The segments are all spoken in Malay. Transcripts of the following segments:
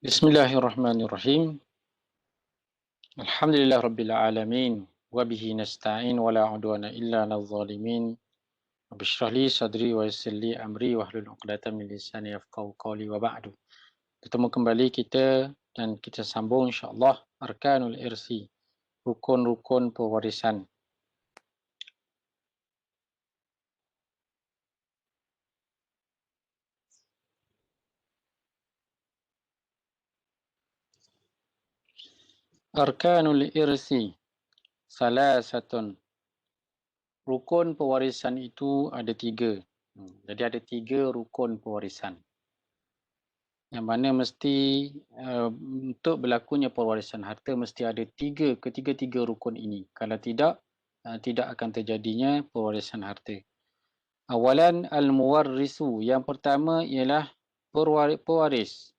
Bismillahirrahmanirrahim. Alhamdulillah rabbil alamin wa bihi nasta'in wa la udwana illa 'alal zalimin. Rabbi shrah li sadri wa yassir li amri wahlul 'uqdatam min lisani yafqahu qawli wa ba'du. Bertemu kembali kita dan kita sambung insya-Allah arkanul irsi, rukun-rukun pewarisan. Arkanul irsi salasatun. Rukun pewarisan itu ada tiga. Jadi ada tiga rukun pewarisan. Yang mana mesti untuk berlakunya pewarisan harta mesti ada ketiga-tiga rukun ini. Kalau tidak, tidak akan terjadinya pewarisan harta. Awalan al-muwarrisu. Yang pertama ialah pewaris.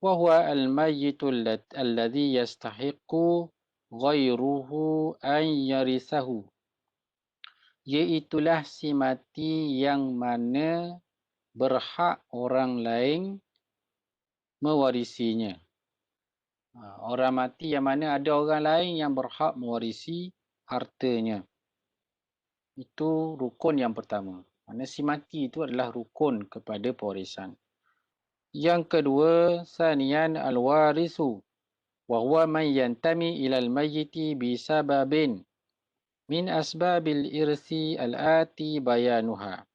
Wahuwa al-mayyitu alladhi yastahiqu ghairuhu an yarisahu. Iaitulah si mati yang mana berhak orang lain mewarisinya. Orang mati yang mana ada orang lain yang berhak mewarisi hartanya. Itu rukun yang pertama. Maksudnya si mati itu adalah rukun kepada pewarisan. Yang kedua, saniyan al-warisu. Wahuwa man yantami ilal mayyiti bisababin min asbabil irsi al-ati bayanuha.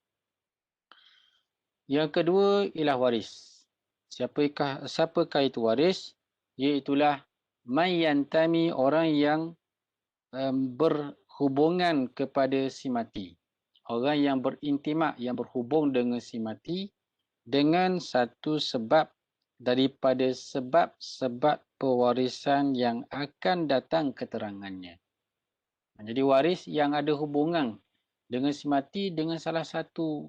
Yang kedua ialah waris. Siapakah itu waris? Iaitulah man yantami, orang yang berhubungan kepada si mati. Orang yang berintimak, yang berhubung dengan si mati dengan satu sebab daripada sebab-sebab pewarisan yang akan datang keterangannya. Jadi waris yang ada hubungan dengan si mati dengan salah satu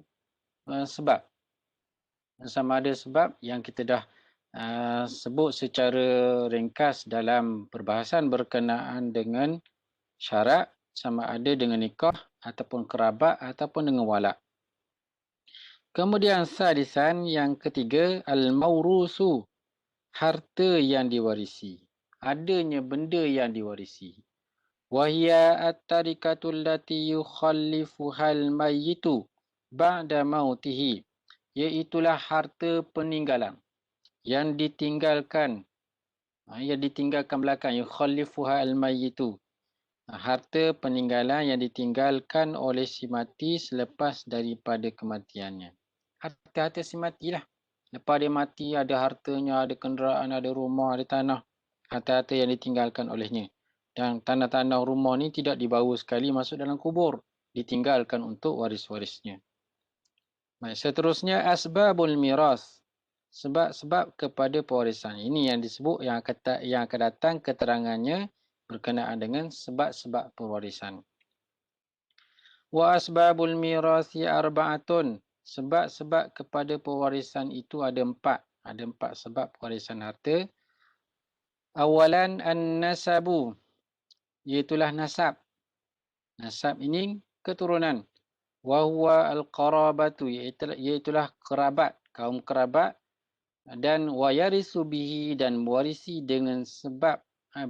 sebab. Sama ada sebab yang kita dah sebut secara ringkas dalam perbahasan berkenaan dengan syarat, sama ada dengan nikah ataupun kerabat ataupun dengan wala. Kemudian sadisan, yang ketiga, al-maurusu, harta yang diwarisi. Adanya benda yang diwarisi. Wahia at-tarikatul lati yukhallifuhal mayyitu ba'da mautihi. Iaitulah harta peninggalan yang ditinggalkan belakang, yukhallifuhal mayyitu. Harta peninggalan yang ditinggalkan oleh si mati selepas daripada kematiannya. Harta-harta si mati lah. Lepas dia mati, ada hartanya, ada kenderaan, ada rumah, ada tanah. Harta-harta yang ditinggalkan olehnya. Dan tanah-tanah rumah ni tidak dibawa sekali masuk dalam kubur. Ditinggalkan untuk waris-warisnya. Baik, seterusnya asbabul miras. Sebab-sebab kepada pewarisan. Ini yang disebut yang akan datang keterangannya berkenaan dengan sebab-sebab pewarisan. Wa asbabul mirasi arba'atun. Sebab-sebab kepada pewarisan itu ada empat. Ada empat sebab pewarisan harta. Awalan an-nasabu. Iaitulah nasab. Nasab ini keturunan. Wa huwa al-qarabatu. Iaitulah kerabat. Kaum kerabat. Dan wa yarisu bihi, dan mewarisi dengan sebab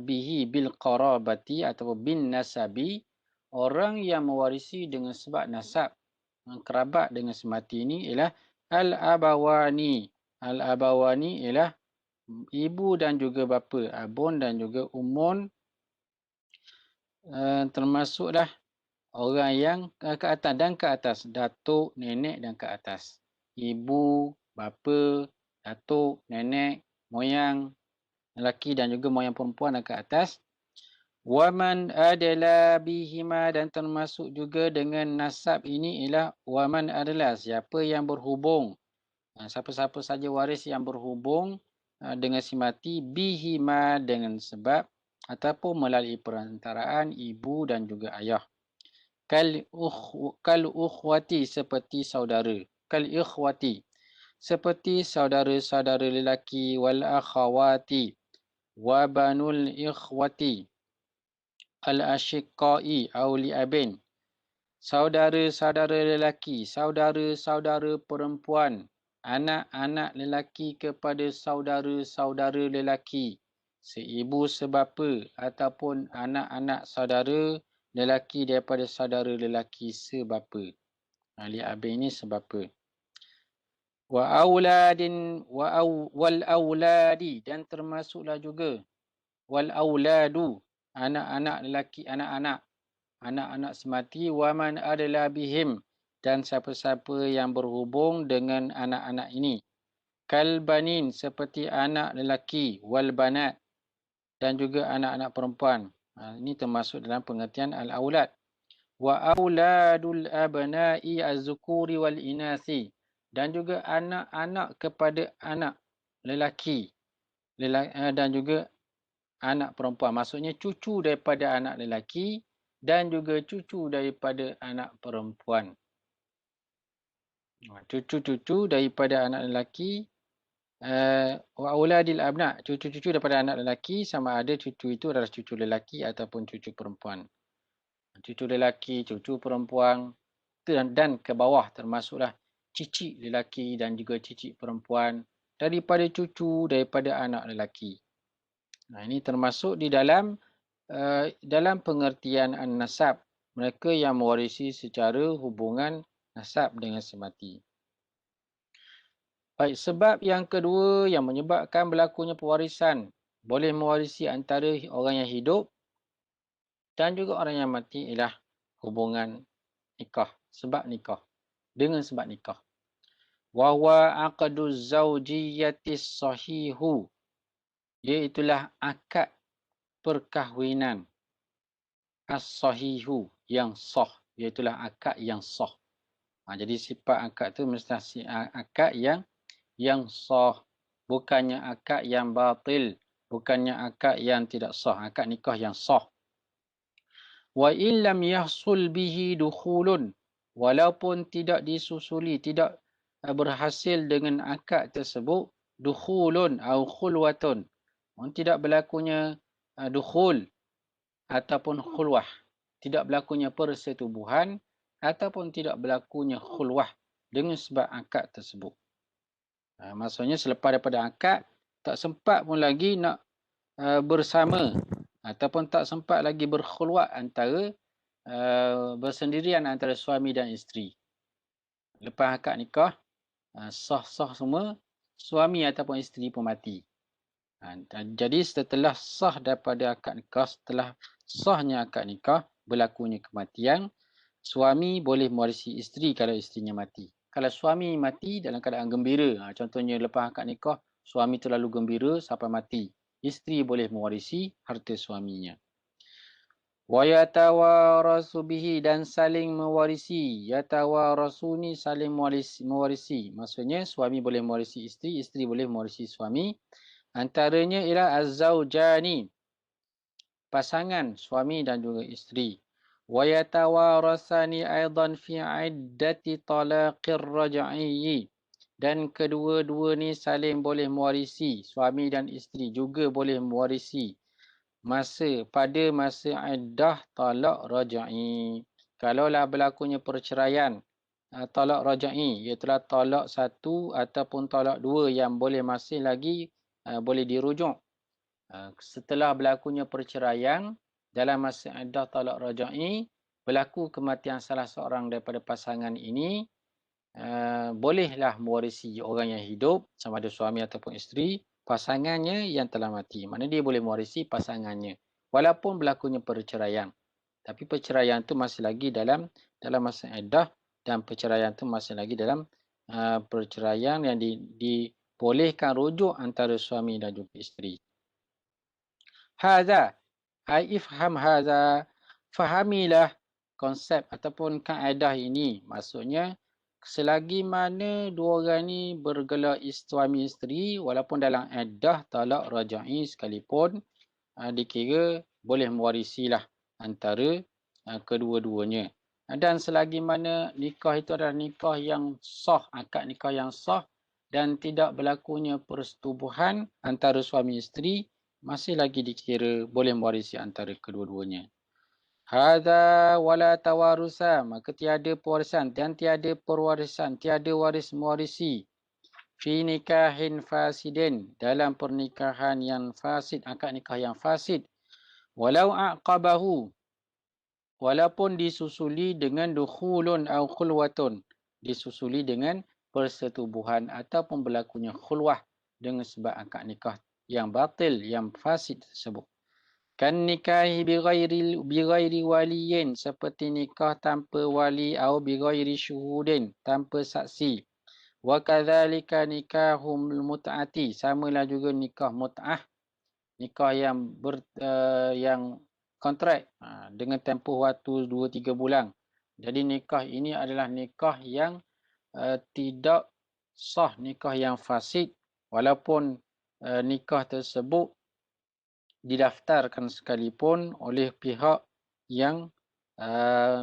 bihi bil qarabati atau bin nasabi. Orang yang mewarisi dengan sebab nasab, kerabat dengan semati ini ialah al-abawani. Al-abawani ialah ibu dan juga bapa, abun dan juga umun, termasuklah orang yang ke atas dan ke atas, datuk, nenek dan ke atas. Ibu, bapa, datuk, nenek, moyang lelaki dan juga moyang perempuan dan ke atas. Waman adalah bihima, dan termasuk juga dengan nasab ini ialah waman adalah, siapa yang berhubung, siapa-siapa saja waris yang berhubung dengan si mati, bihima dengan sebab ataupun melalui perantaraan ibu dan juga ayah. Kal ukhwati, seperti saudara. Kal ikhwati, seperti saudara-saudara lelaki. Wal akhawati wa banul ikhwati al-ashiqai au li'abin. Saudara-saudara lelaki, saudara-saudara perempuan anak-anak lelaki kepada saudara-saudara lelaki, seibu sebapa ataupun anak-anak saudara lelaki daripada saudara lelaki sebapa. Li abi ini sebapa. Wa auladin wal auladi, dan termasuklah juga wal auladu, anak-anak lelaki, anak-anak semati, wa man adla bihim, dan siapa-siapa yang berhubung dengan anak-anak ini. Kal banin, seperti anak lelaki, wal banat, dan juga anak-anak perempuan. Ini termasuk dalam pengertian al-aulad. Wa auladul abna'i az-zukuri wal inasi, dan juga anak-anak kepada anak lelaki, dan juga anak perempuan. Maksudnya cucu daripada anak lelaki dan juga cucu daripada anak perempuan. Cucu-cucu daripada anak lelaki, wa auladil abna, cucu-cucu daripada anak lelaki, sama ada cucu itu adalah cucu lelaki ataupun cucu perempuan. Cucu lelaki, cucu perempuan, dan ke bawah termasuklah cicit lelaki dan juga cicit perempuan daripada cucu daripada anak lelaki. Ini termasuk di dalam pengertian an-nasab, mereka yang mewarisi secara hubungan nasab dengan semati. Baik, sebab yang kedua yang menyebabkan berlakunya pewarisan, boleh mewarisi antara orang yang hidup dan juga orang yang mati, ialah hubungan nikah, sebab nikah, dengan sebab nikah. Wa huwa aqduz zawjiyatis sahihu, iaitulah akad perkahwinan as-sahihu, yang sah, iaitulah akad yang sah. Jadi sifat akad tu mesti akad yang sah, bukannya akad yang batil, bukannya akad yang tidak sah, akad nikah yang sah. Wa illam yahsul bihi dukhulun, walaupun tidak disusuli, tidak berhasil dengan akad tersebut, dukhulun atau khulwatun, tidak berlakunya dukhul ataupun khulwah, tidak berlakunya persetubuhan ataupun tidak berlakunya khulwah dengan sebab akad tersebut. Maksudnya selepas daripada akad, tak sempat pun lagi nak bersama ataupun tak sempat lagi berkhulwat antara bersendirian antara suami dan isteri. Lepas akad nikah, sah-sah semua, suami ataupun isteri pun mati. Jadi setelah sah daripada akad nikah, setelah sahnya akad nikah, berlakunya kematian, suami boleh mewarisi isteri kalau isterinya mati. Kalau suami mati dalam keadaan gembira, contohnya lepas akad nikah, suami terlalu gembira sampai mati, isteri boleh mewarisi harta suaminya. Wa yatawarasu bihi, dan saling mewarisi. Yatawarasu ni saling mewarisi. Maksudnya suami boleh mewarisi isteri, isteri boleh mewarisi suami. Antaranya ialah az-zawjani, pasangan suami dan juga isteri. Wa yatawarasani aidan fi iddati talaqir raj'i, dan kedua-dua ni saling boleh mewarisi, suami dan isteri juga boleh mewarisi pada masa iddah talaq raj'i. Kalaulah berlakunya perceraian talaq raj'i, iaitu talaq satu ataupun talaq dua yang boleh masih lagi boleh dirujuk. Setelah berlakunya perceraian dalam masa iddah talaq raj'i, berlaku kematian salah seorang daripada pasangan ini, bolehlah mewarisi orang yang hidup, sama ada suami ataupun isteri, pasangannya yang telah mati. Maknanya dia boleh mewarisi pasangannya walaupun berlakunya perceraian. Tapi perceraian tu masih lagi dalam masa iddah, dan perceraian tu masih lagi dalam perceraian yang dibolehkan rujuk antara suami dan juga isteri. Hadza, ai ifham hadza, fahamilah konsep ataupun kaedah ini. Maksudnya, selagi mana dua orang ni bergelar suami isteri, walaupun dalam iddah talaq raj'i sekalipun, dikira boleh mewarisilah antara kedua-duanya. Dan selagi mana nikah itu adalah nikah yang sah, akad nikah yang sah, dan tidak berlakunya persetubuhan antara suami isteri, masih lagi dikira boleh mewarisi antara kedua-duanya. Hadza wala tawarusa, maka tiada pewarisan dan tiada perwarisan, tiada waris mewarisi. fi nikahin fasidin, dalam pernikahan yang fasid, akad nikah yang fasid, walau aqabahu, walaupun disusuli dengan dukhulun au khulwatun, disusuli dengan persetubuhan ataupun berlakunya khulwah dengan sebab akad nikah yang batil, yang fasid tersebut. Kan nikahi bighairi waliyin, seperti nikah tanpa wali, atau bighairi syuhudin, tanpa saksi. Wa kadzalika nikahul mut'ati, samalah juga nikah mut'ah, nikah yang kontrak dengan tempoh waktu 2-3 bulan. Jadi nikah ini adalah nikah yang tidak sah, nikah yang fasid, walaupun nikah tersebut didaftarkan sekalipun oleh yang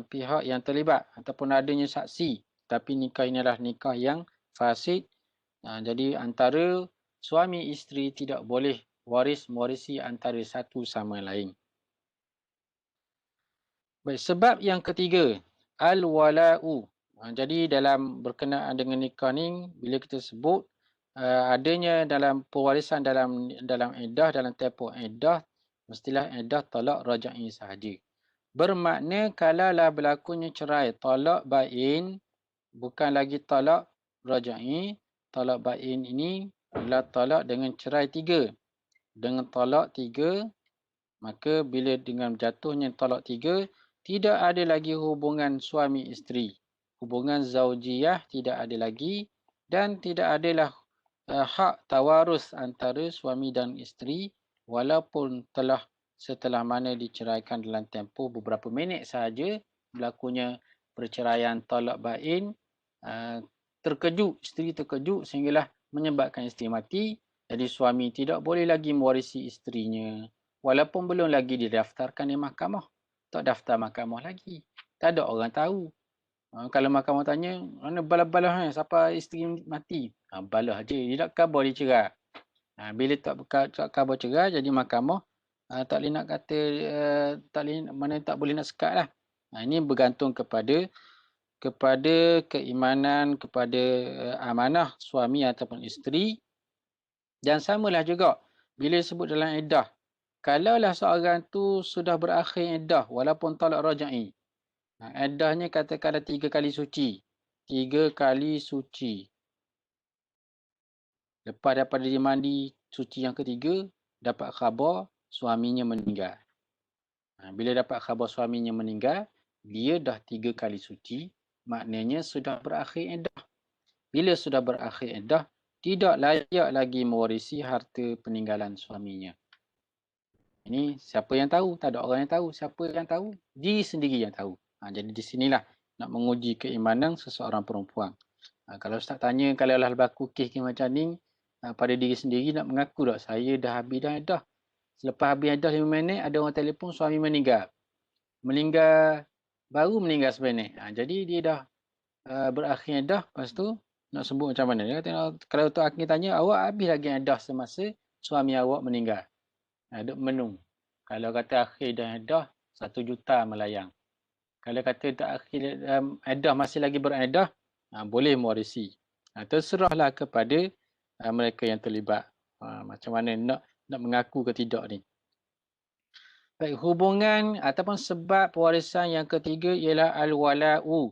pihak yang terlibat ataupun adanya saksi, tapi nikah ini adalah nikah yang fasid. Jadi antara suami isteri tidak boleh mewarisi antara satu sama lain. Baik, sebab yang ketiga, al-wala'u. Jadi dalam berkenaan dengan nikah ni, bila kita sebut adanya dalam pewarisan dalam iddah, dalam tempoh iddah, mestilah iddah talak raja'i sahaja. Bermakna kalaulah berlakunya cerai, talak bain, bukan lagi talak raja'i. Talak bain ini adalah talak dengan cerai 3. Dengan talak 3, maka bila dengan jatuhnya talak 3, tidak ada lagi hubungan suami isteri. Hubungan zaujiyah tidak ada lagi, dan tidak adalah hak tawarus antara suami dan isteri, walaupun setelah mana diceraikan dalam tempoh beberapa minit sahaja berlakunya perceraian talak bain, isteri terkejut sehinggalah menyebabkan isteri mati. Jadi suami tidak boleh lagi mewarisi isterinya, walaupun belum lagi didaftarkan di mahkamah. Tak daftar mahkamah lagi, tak ada orang tahu. Kalau mahkamah tanya, mana balah-balah siapa isteri mati? Balah je, dia tak khabar dia cerai. Bila tak khabar cerai, jadi mahkamah tak boleh nak kata, tak boleh nak sekat lah. Ini bergantung kepada keimanan, kepada amanah suami ataupun isteri. Dan samalah juga, bila sebut dalam iddah, kalaulah seorang tu sudah berakhir iddah, walaupun talak raja'i, iddahnya katakanlah 3 kali suci. 3 kali suci. Lepas daripada dia mandi, suci yang ketiga, dapat khabar suaminya meninggal. Bila dapat khabar suaminya meninggal, dia dah 3 kali suci, maknanya sudah berakhir iddah. Bila sudah berakhir iddah, tidak layak lagi mewarisi harta peninggalan suaminya. Ini siapa yang tahu? Tak ada orang yang tahu. Siapa yang tahu? Diri sendiri yang tahu. Jadi di sinilah nak menguji keimanan seseorang perempuan. Kalau Ustaz tanya, kalau lah berlaku kes macam ni, pada diri sendiri nak mengaku tak, saya dah habis dah iddah. Selepas habis iddah 5 minit, ada orang telefon suami meninggal. Baru meninggal sebenarnya. Jadi dia dah berakhir iddah, lepas tu nak sebut macam mana. Dia kata, kalau Tok Hakim tanya, awak habis lagi iddah semasa suami awak meninggal. Duk menung. Kalau kata akhir dah iddah, 1 juta melayang. Kalau kata tak akhir iddah masih lagi beriddah, boleh mewarisi. Terserahlah kepada mereka yang terlibat. Macam mana nak mengaku ke tidak ni. Baik, hubungan ataupun sebab pewarisan yang ketiga ialah al-wala'u.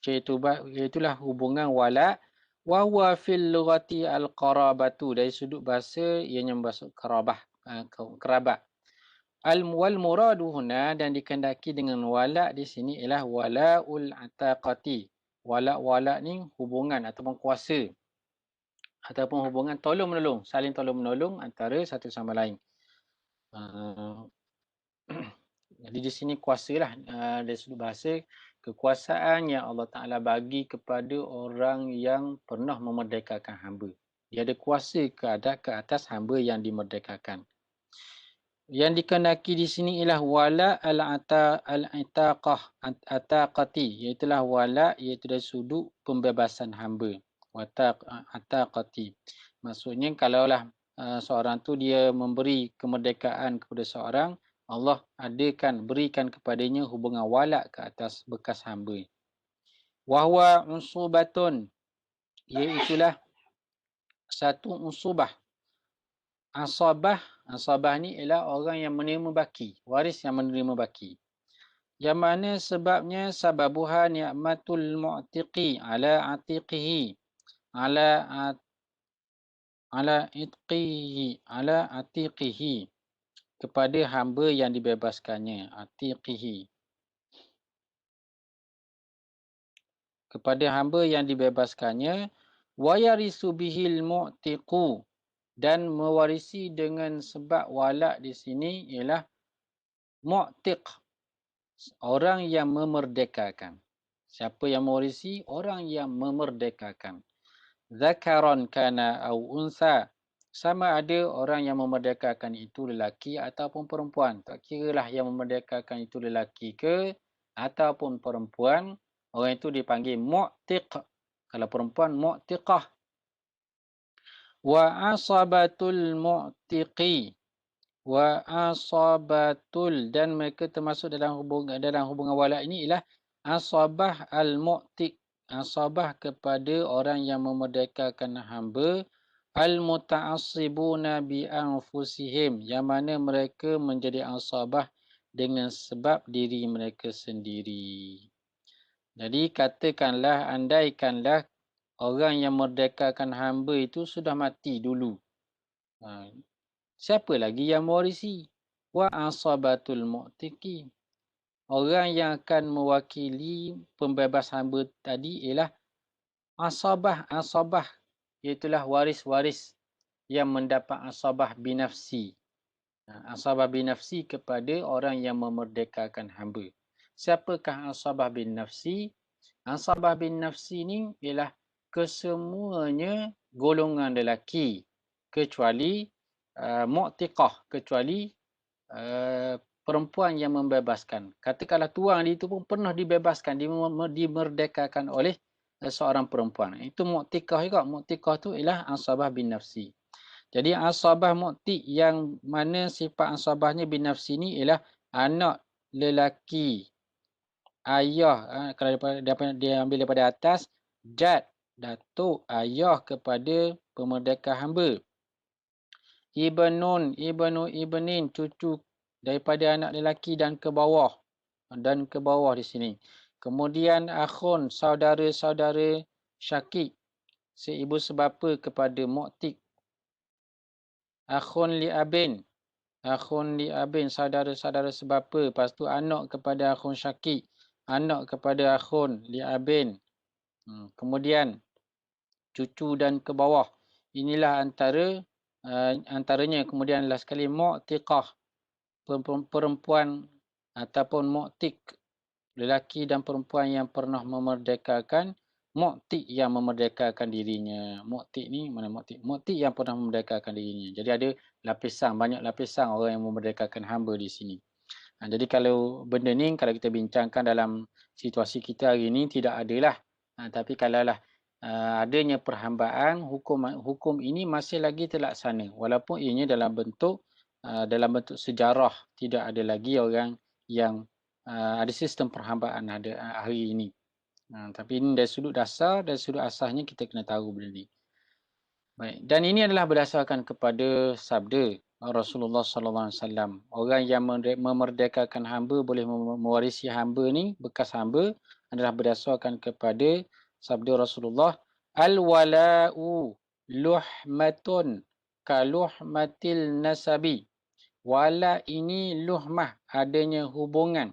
Iaitulah hubungan wala'. Wa huwa fil lughati al-qarabatu. Dari sudut bahasa, ianya bermaksud kerabat. Wal muradu huna, dan dikendaki dengan wala' di sini ialah wala'ul ataqati. Wala' ni hubungan ataupun kuasa, ataupun hubungan tolong-menolong, saling tolong-menolong antara satu sama lain. Jadi di sini kuasalah, dari sudut bahasa, kekuasaan yang Allah Ta'ala bagi kepada orang yang pernah memerdekakan hamba. Dia ada kuasa ke atas hamba yang dimerdekakan. Yang dikendaki di sini ialah wala al-ataqati, iaitulah wala, iaitu dari sudut pembebasan hamba. Ataqati. Maksudnya kalaulah seorang tu dia memberi kemerdekaan kepada seorang, Allah berikan kepadanya hubungan wala ke atas bekas hamba. Wahwa unsubatun, iaitulah satu usubah. Asabah ni ialah orang yang menerima baki, waris yang menerima baki. Yang mana sebabnya sababuha ni'matul mu'tiqi ala atiqihi ala ala atiqihi kepada hamba yang dibebaskannya, atiqihi, kepada hamba yang dibebaskannya, wa yarisu bihil mu'tiqu, dan mewarisi dengan sebab walak di sini ialah mu'tiq, orang yang memerdekakan. Siapa yang mewarisi? Orang yang memerdekakan. Zakaran kana au unsa. Sama ada orang yang memerdekakan itu lelaki ataupun perempuan. Tak kiralah yang memerdekakan itu lelaki ke ataupun perempuan. Orang itu dipanggil mu'tiq. Kalau perempuan, mu'tiqah. Wa asabatul mu'tiqi. Wa asabatul, dan mereka termasuk dalam hubungan walak ini ialah asabah al-mu'tiq, asabah kepada orang yang memerdekakan hamba, al-muta'assibuna bi anfusihim, yang mana mereka menjadi asabah dengan sebab diri mereka sendiri. Jadi katakanlah, andaikanlah orang yang merdekakan hamba itu sudah mati dulu. Siapa lagi yang mewarisi? Wa asabatul mu'tiqi. Orang yang akan mewakili pembebas hamba tadi ialah asabah, iaitulah waris-waris yang mendapat asabah binafsi. Asabah binafsi kepada orang yang memerdekakan hamba. Siapakah asabah binafsi? Asabah binafsi ni ialah kesemuanya golongan lelaki kecuali mu'tiqah, kecuali perempuan yang membebaskan. Katakanlah tuang dia itu pun pernah dibebaskan, dimerdekakan oleh seorang perempuan. Itu mu'tiqah juga. Mu'tiqah tu ialah asabah bin nafsi. Jadi asabah mu'tiq yang mana sifat asabahnya bin nafsi ni ialah anak lelaki, ayah, kalau dia ambil daripada atas, jad, datuk, ayah kepada pemerdeka hamba. Ibnin, cucu daripada anak lelaki dan ke bawah. Dan ke bawah di sini. Kemudian akhun, saudara-saudara syakik, seibu sebapa kepada mu'tiq. Akhun li abin, saudara-saudara sebapa. Lepas tu anak kepada akhun syakik, anak kepada akhun li abin. Kemudian cucu dan ke bawah. Inilah antaranya. Kemudian last sekali mu'tiqah, perempuan ataupun mu'tiq, lelaki dan perempuan yang pernah memerdekakan, mu'tiq yang memerdekakan dirinya. Mu'tiq ni mana mu'tiq? Mu'tiq yang pernah memerdekakan dirinya. Jadi ada lapisan, banyak lapisan orang yang memerdekakan hamba di sini. Jadi kalau benda ni, kalau kita bincangkan dalam situasi kita hari ini, tidak adalah. Tapi kalaulah adanya perhambaan, hukum ini masih lagi terlaksana. Walaupun ianya dalam bentuk sejarah, tidak ada lagi orang yang ada sistem perhambaan ada hari ini. Tapi ini dari sudut dasar, dari sudut asasnya kita kena tahu benda ni. Baik. Dan ini adalah berdasarkan kepada sabda Rasulullah sallallahu alaihi wasallam. Orang yang memerdekakan hamba boleh mewarisi hamba ni, bekas hamba, adalah berdasarkan kepada sabda Rasulullah, al-wala'u luhmatun kaluhmatil nasabi. Wala ini luhmah, adanya hubungan,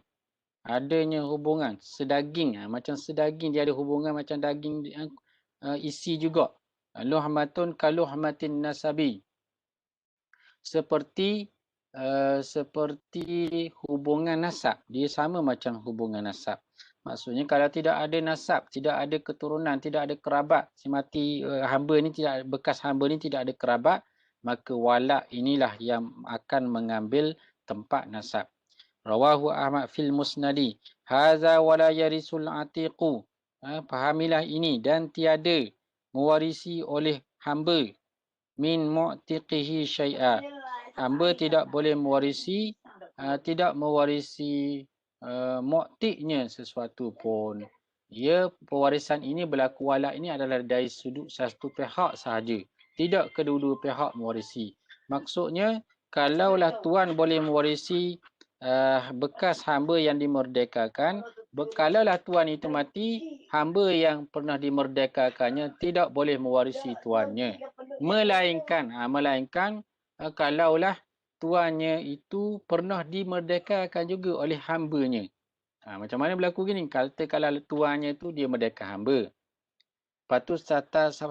sedaging, macam sedaging dia ada hubungan macam daging isi juga. Luhmatun kaluhmatin nasabi, seperti hubungan nasab. Dia sama macam hubungan nasab. Maksudnya kalau tidak ada nasab, tidak ada keturunan, tidak ada kerabat, si mati hamba ni, tidak, bekas hamba ni tidak ada kerabat, maka walak inilah yang akan mengambil tempat nasab. Rawahu Ahmad fil Musnadi. Haza wala yarisul atiqu. Fahamilah ini, dan tiada mewarisi oleh hamba min mu'tiqihi syai'a. Hamba tidak boleh mewarisi mu'tiqnya sesuatu pun. Pewarisan ini berlaku walak ini adalah dari sudut satu pihak sahaja. tidak kedua-dua pihak mewarisi. Maksudnya, kalaulah tuan boleh mewarisi bekas hamba yang dimerdekakan, kalaulah tuan itu mati, hamba yang pernah dimerdekakannya tidak boleh mewarisi tuannya. Melainkan kalaulah tuannya itu pernah dimerdekakan juga oleh hambanya. Macam mana berlaku gini? Kalau tuannya itu dia merdeka hamba. Lepas tu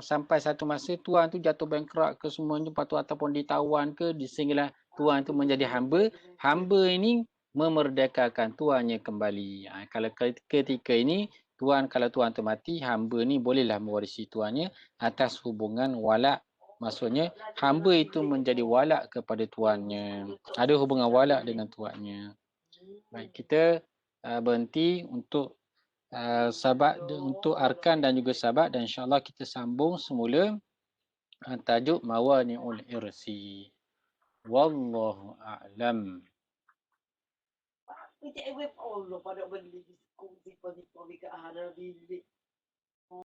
sampai satu masa tuan tu jatuh bankrupt ke semuanya, lepas tu ataupun ditawan ke, sehinggalah tuan tu menjadi hamba. Hamba ini memerdekakan tuannya kembali. Kalau ketika ini kalau tuan tu mati, hamba ni bolehlah mewarisi tuannya atas hubungan walak. Maksudnya hamba itu menjadi walak kepada tuannya. Ada hubungan walak dengan tuannya. Baik, kita berhenti untuk sahabat untuk arkan dan juga sahabat, dan insyaAllah kita sambung semula tajuk mawani'ul irsi. Wallahu a'lam.